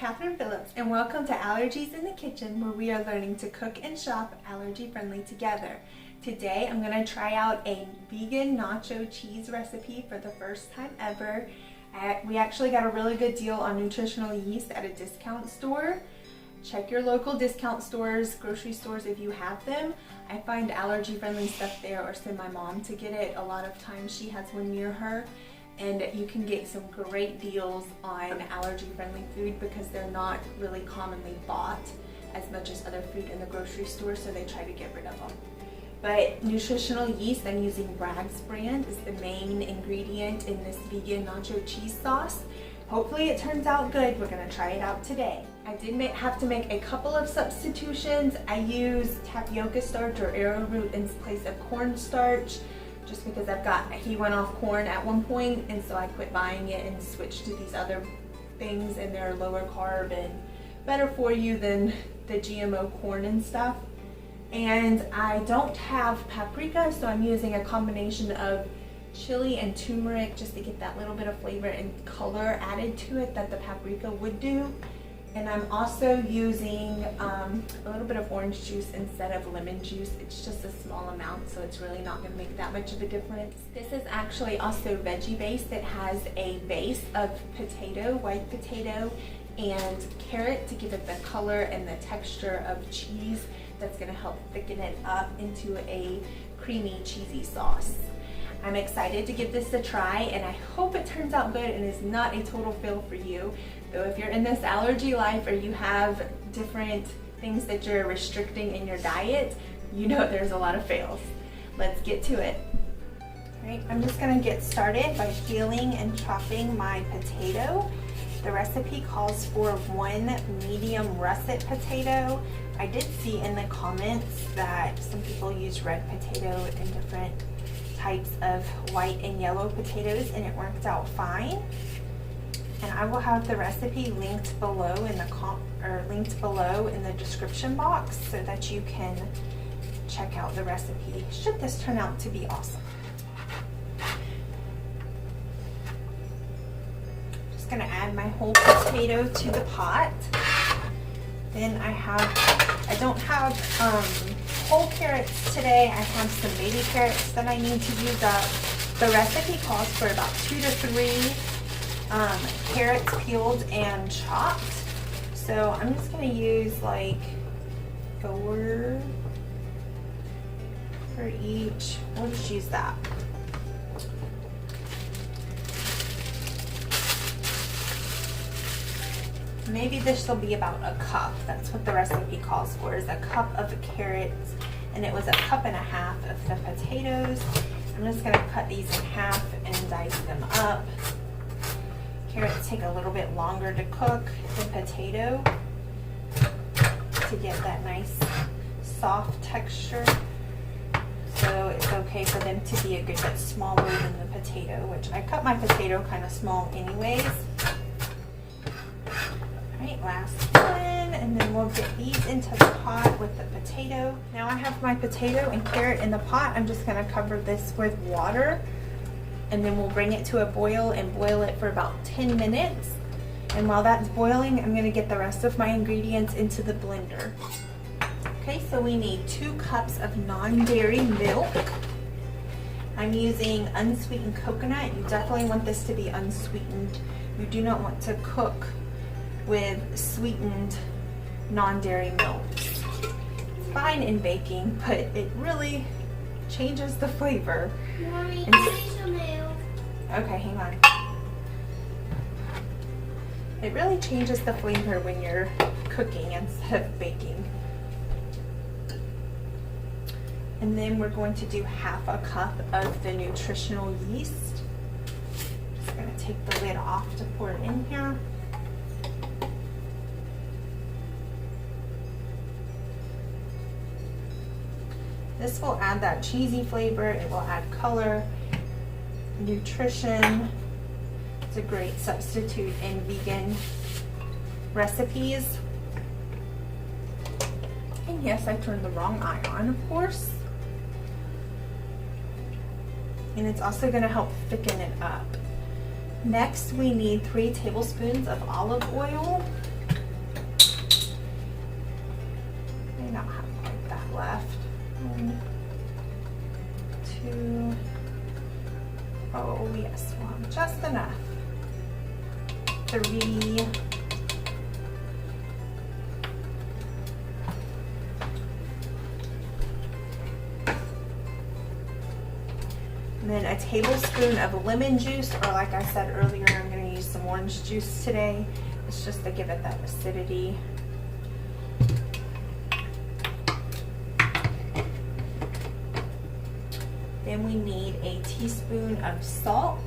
Catherine Phillips, and welcome to Allergies in the Kitchen, where we are learning to cook and shop allergy-friendly together. Today I'm going to try out a vegan nacho cheese recipe for the first time ever. We actually got a really good deal on nutritional yeast at a discount store. Check your local discount stores, grocery stores if you have them. I find allergy-friendly stuff there, or send my mom to get it. A lot of times she has one near her. And you can get some great deals on allergy-friendly food because they're not really commonly bought as much as other food in the grocery store, so they try to get rid of them. But nutritional yeast, I'm using Bragg's brand, is the main ingredient in this vegan nacho cheese sauce. Hopefully it turns out good. We're gonna try it out today. I did have to make a couple of substitutions. I used tapioca starch or arrowroot in place of cornstarch, just because he went off corn at one point, and so I quit buying it and switched to these other things, and they're lower carb and better for you than the GMO corn and stuff. And I don't have paprika, so I'm using a combination of chili and turmeric just to get that little bit of flavor and color added to it that the paprika would do. And I'm also using a little bit of orange juice instead of lemon juice. It's just a small amount, so it's really not going to make that much of a difference. This is actually also veggie based. It has a base of potato, white potato, and carrot to give it the color and the texture of cheese that's going to help thicken it up into a creamy, cheesy sauce. I'm excited to give this a try, and I hope it turns out good and is not a total fail for you. Though if you're in this allergy life or you have different things that you're restricting in your diet, you know there's a lot of fails. Let's get to it. All right, I'm just gonna get started by peeling and chopping my potato. The recipe calls for 1 medium russet potato. I did see in the comments that some people use red potato in different types of white and yellow potatoes, and it worked out fine. And I will have the recipe linked below in the description box so that you can check out the recipe should this turn out to be awesome. Just gonna add my whole potato to the pot. Then I don't have whole carrots today. I have some baby carrots that I need to use up. The recipe calls for about 2 to 3 carrots peeled and chopped. So I'm just going to use like 4 for each. We'll just use that. Maybe this will be about a cup. That's what the recipe calls for, is a cup of carrots, and it was a cup and a half of the potatoes. I'm just going to cut these in half and dice them up. Carrots take a little bit longer to cook than potato to get that nice soft texture. So it's okay for them to be a good bit smaller than the potato, which I cut my potato kind of small anyways. Alright, last one, and then we'll get these into the pot with the potato. Now I have my potato and carrot in the pot. I'm just going to cover this with water, and then we'll bring it to a boil and boil it for about 10 minutes. And while that's boiling, I'm going to get the rest of my ingredients into the blender. Okay, so we need 2 cups of non-dairy milk. I'm using unsweetened coconut. You definitely want this to be unsweetened. You do not want to cook with sweetened non-dairy milk. It's fine in baking, but it really changes the flavor. Mommy, okay, hang on. It really changes the flavor when you're cooking instead of baking. And then we're going to do half a cup of the nutritional yeast. Just going to take the lid off to pour it in here. This will add that cheesy flavor. It will add color, nutrition. It's a great substitute in vegan recipes. And yes, I turned the wrong eye on, of course. And it's also going to help thicken it up. Next, we need 3 tablespoons of olive oil. 1, 2. Oh yes, well, just enough. 3. And then a tablespoon of lemon juice, or like I said earlier, I'm going to use some orange juice today. It's just to give it that acidity. Then we need a teaspoon of salt.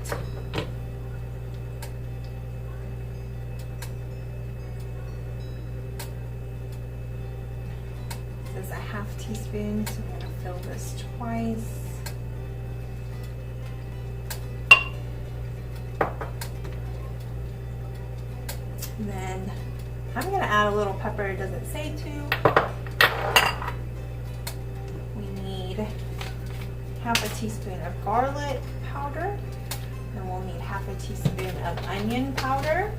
This is a half teaspoon, so I'm going to fill this twice. And then I'm going to add a little pepper. It doesn't say to. We need half a teaspoon of garlic powder. And we'll need half a teaspoon of onion powder.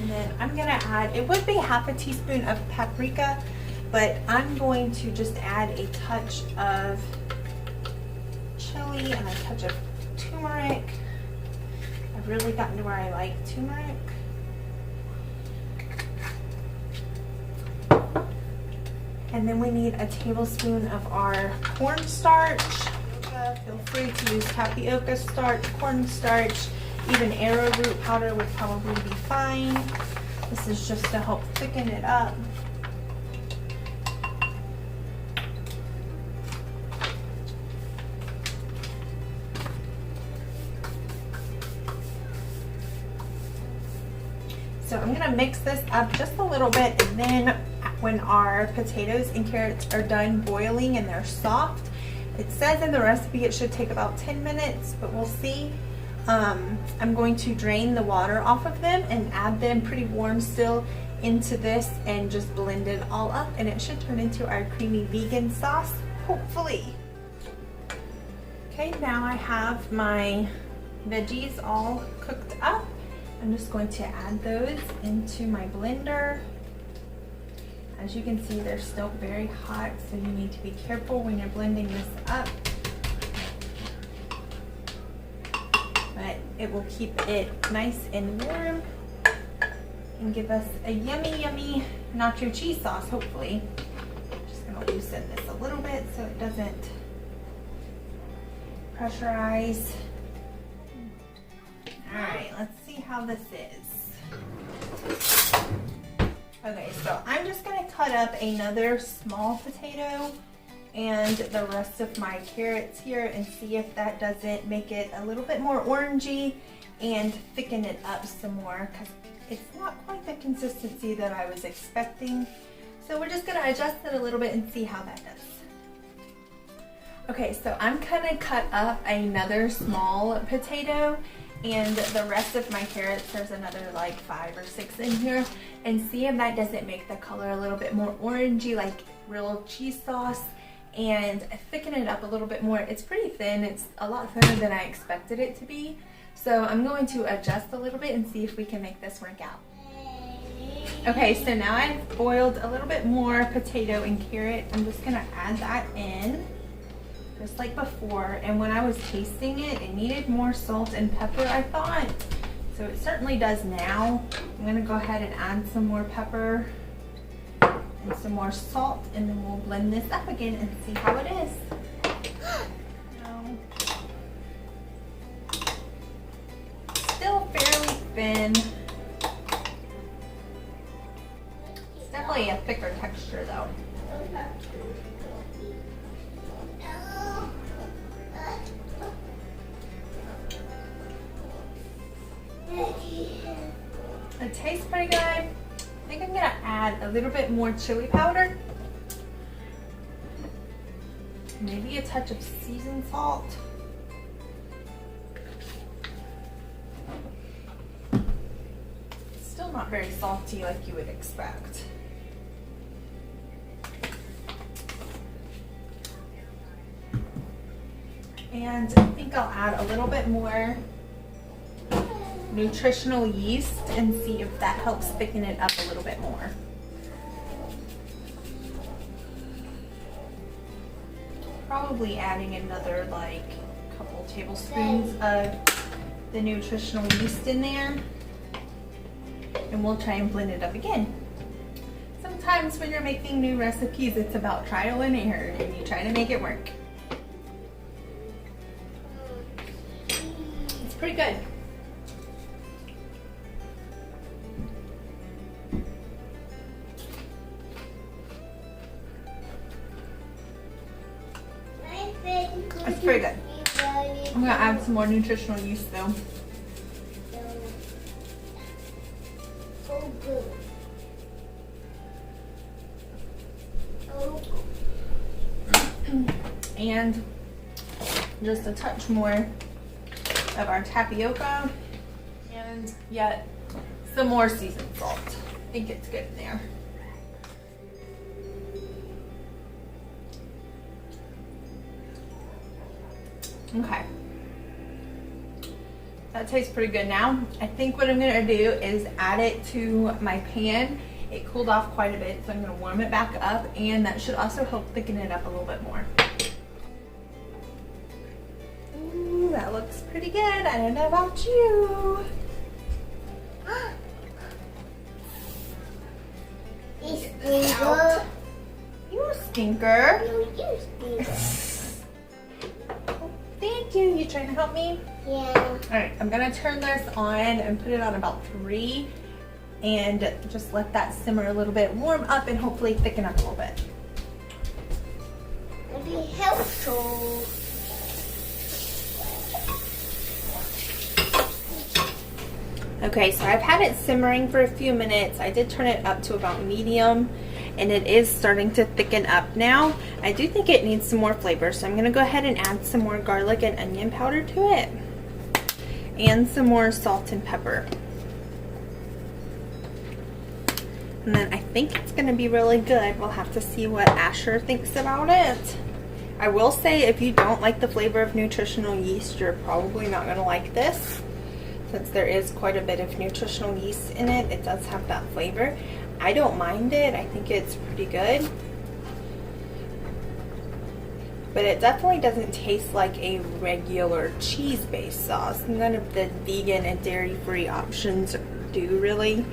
And then I'm going to add, it would be half a teaspoon of paprika, but I'm going to just add a touch of chili and a touch of turmeric. I've really gotten to where I like turmeric. And then we need a tablespoon of our cornstarch. Feel free to use tapioca starch, cornstarch, even arrowroot powder would probably be fine. This is just to help thicken it up. So I'm going to mix this up just a little bit, and then when our potatoes and carrots are done boiling and they're soft, it says in the recipe it should take about 10 minutes, but we'll see. I'm going to drain the water off of them and add them pretty warm still into this and just blend it all up, and it should turn into our creamy vegan sauce, hopefully. Okay, now I have my veggies all cooked up. I'm just going to add those into my blender. As you can see, they're still very hot, so you need to be careful when you're blending this up. But it will keep it nice and warm and give us a yummy, yummy nacho cheese sauce, hopefully. I'm just going to loosen this a little bit so it doesn't pressurize. Alright, let's see how this is. Okay, so I'm just going to cut up another small potato and the rest of my carrots here and see if that doesn't make it a little bit more orangey and thicken it up some more, because it's not quite the consistency that I was expecting. So we're just going to adjust it a little bit and see how that does. Okay, so I'm going to cut up another small potato and the rest of my carrots, there's another like 5 or 6 in here, and see if that doesn't make the color a little bit more orangey, like real cheese sauce, and thicken it up a little bit more. It's pretty thin. It's a lot thinner than I expected it to be. So I'm going to adjust a little bit and see if we can make this work out. Okay, so now I've boiled a little bit more potato and carrot. I'm just gonna add that in, just like before. And when I was tasting it, it needed more salt and pepper, I thought. So it certainly does now. I'm gonna go ahead and add some more pepper and some more salt, and then we'll blend this up again and see how it is. Still fairly thin. It's definitely a thicker texture though. It tastes pretty good. I think I'm gonna add a little bit more chili powder. Maybe a touch of seasoned salt. It's still not very salty like you would expect. And I think I'll add a little bit more nutritional yeast and see if that helps thicken it up a little bit more. Probably adding another like couple tablespoons of the nutritional yeast in there, and we'll try and blend it up again. Sometimes when you're making new recipes, it's about trial and error, and you try to make it work. It's pretty good. That's pretty good. I'm gonna add some more nutritional yeast though. And just a touch more of our tapioca, and yet some more seasoned salt. I think it's good in there. Okay, that tastes pretty good now. I think what I'm gonna do is add it to my pan. It cooled off quite a bit, so I'm gonna warm it back up, and that should also help thicken it up a little bit more. Ooh, that looks pretty good. I don't know about you. You stinker. Thank you. You trying to help me? Yeah. Alright, I'm gonna turn this on and put it on about 3 and just let that simmer a little bit, warm up, and hopefully thicken up a little bit. It'll be helpful. Okay, so I've had it simmering for a few minutes. I did turn it up to about medium, and it is starting to thicken up now. I do think it needs some more flavor, so I'm gonna go ahead and add some more garlic and onion powder to it, and some more salt and pepper. And then I think it's gonna be really good. We'll have to see what Asher thinks about it. I will say, if you don't like the flavor of nutritional yeast, you're probably not gonna like this. Since there is quite a bit of nutritional yeast in it, it does have that flavor. I don't mind it. I think it's pretty good. But it definitely doesn't taste like a regular cheese-based sauce. None of the vegan and dairy-free options do really.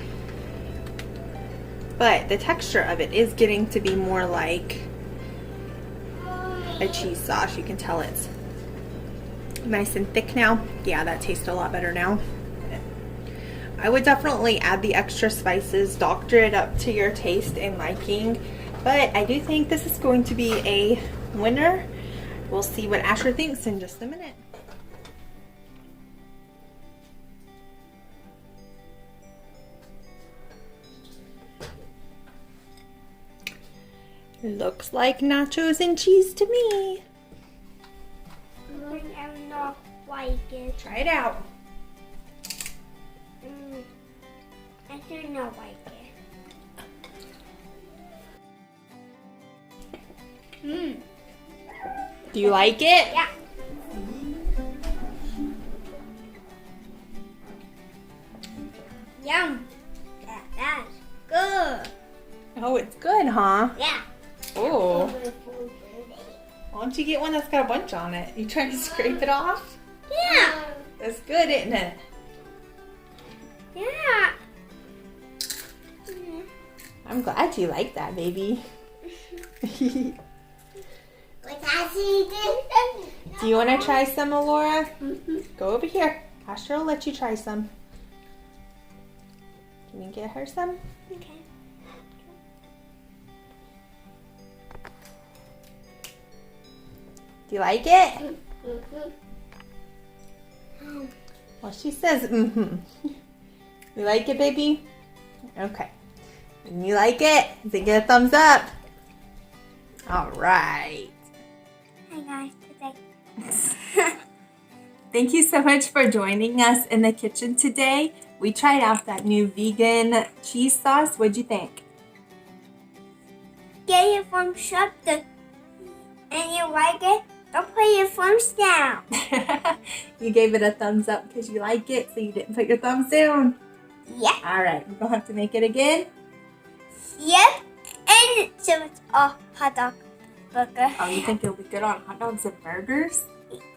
But the texture of it is getting to be more like a cheese sauce. You can tell it's nice and thick now. Yeah, that tastes a lot better now. I would definitely add the extra spices, doctor it up to your taste and liking, but I do think this is going to be a winner. We'll see what Asher thinks in just a minute. Looks like nachos and cheese to me. I'm not like it. Try it out. I do not like it. Do you like it? Yeah. Yum. That's good. Oh, it's good, huh? Yeah. Oh. Why don't you get one that's got a bunch on it? You trying to scrape it off? Yeah. That's good, isn't it? Yeah. I'm glad you like that, baby. Do you want to try some, Alora? Go over here. Asher will let you try some. Can you get her some? Okay. Do you like it? Well, she says, mm-hmm. You like it, baby? Okay. And you like it? Does it get a thumbs up? All right. Hi guys, today. Thank you so much for joining us in the kitchen today. We tried out that new vegan cheese sauce. What'd you think? Get it from shop and you like it, Don't put your thumbs down. You gave it a thumbs up because you like it, so you didn't put your thumbs down. Yeah. All right, we're gonna have to make it again. Yep. And so it's a hot dog burger. Oh, you think it'll be good on hot dogs and burgers?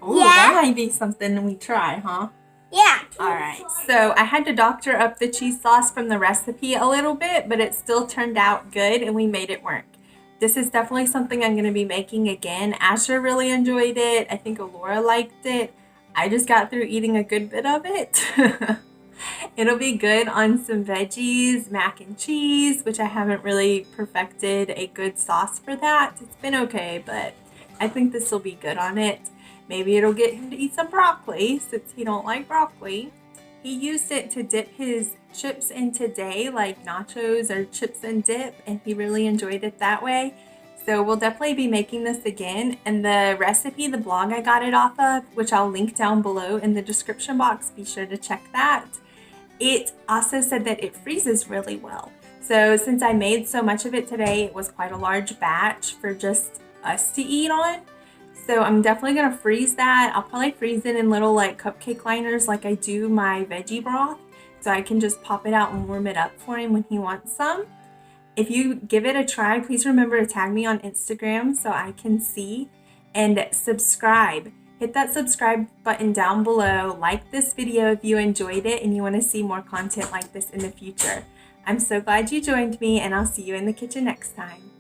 Oh, Yeah. that might be something we try, huh? Yeah. All right, so I had to doctor up the cheese sauce from the recipe a little bit, but it still turned out good and we made it work. This is definitely something I'm going to be making again. Asher really enjoyed it. I think Alora liked it. I just got through eating a good bit of it. It'll be good on some veggies, mac and cheese, which I haven't really perfected a good sauce for that. It's been okay, but I think this will be good on it. Maybe it'll get him to eat some broccoli since he don't like broccoli. He used it to dip his chips in today, like nachos or chips and dip, and he really enjoyed it that way. So we'll definitely be making this again. And the recipe, the blog I got it off of, which I'll link down below in the description box, be sure to check that. It also said that it freezes really well. So since I made so much of it today, it was quite a large batch for just us to eat on. So I'm definitely going to freeze that. I'll probably freeze it in little like cupcake liners like I do my veggie broth. So I can just pop it out and warm it up for him when he wants some. If you give it a try, please remember to tag me on Instagram so I can see. And subscribe. Hit that subscribe button down below. Like this video if you enjoyed it and you want to see more content like this in the future. I'm so glad you joined me and I'll see you in the kitchen next time.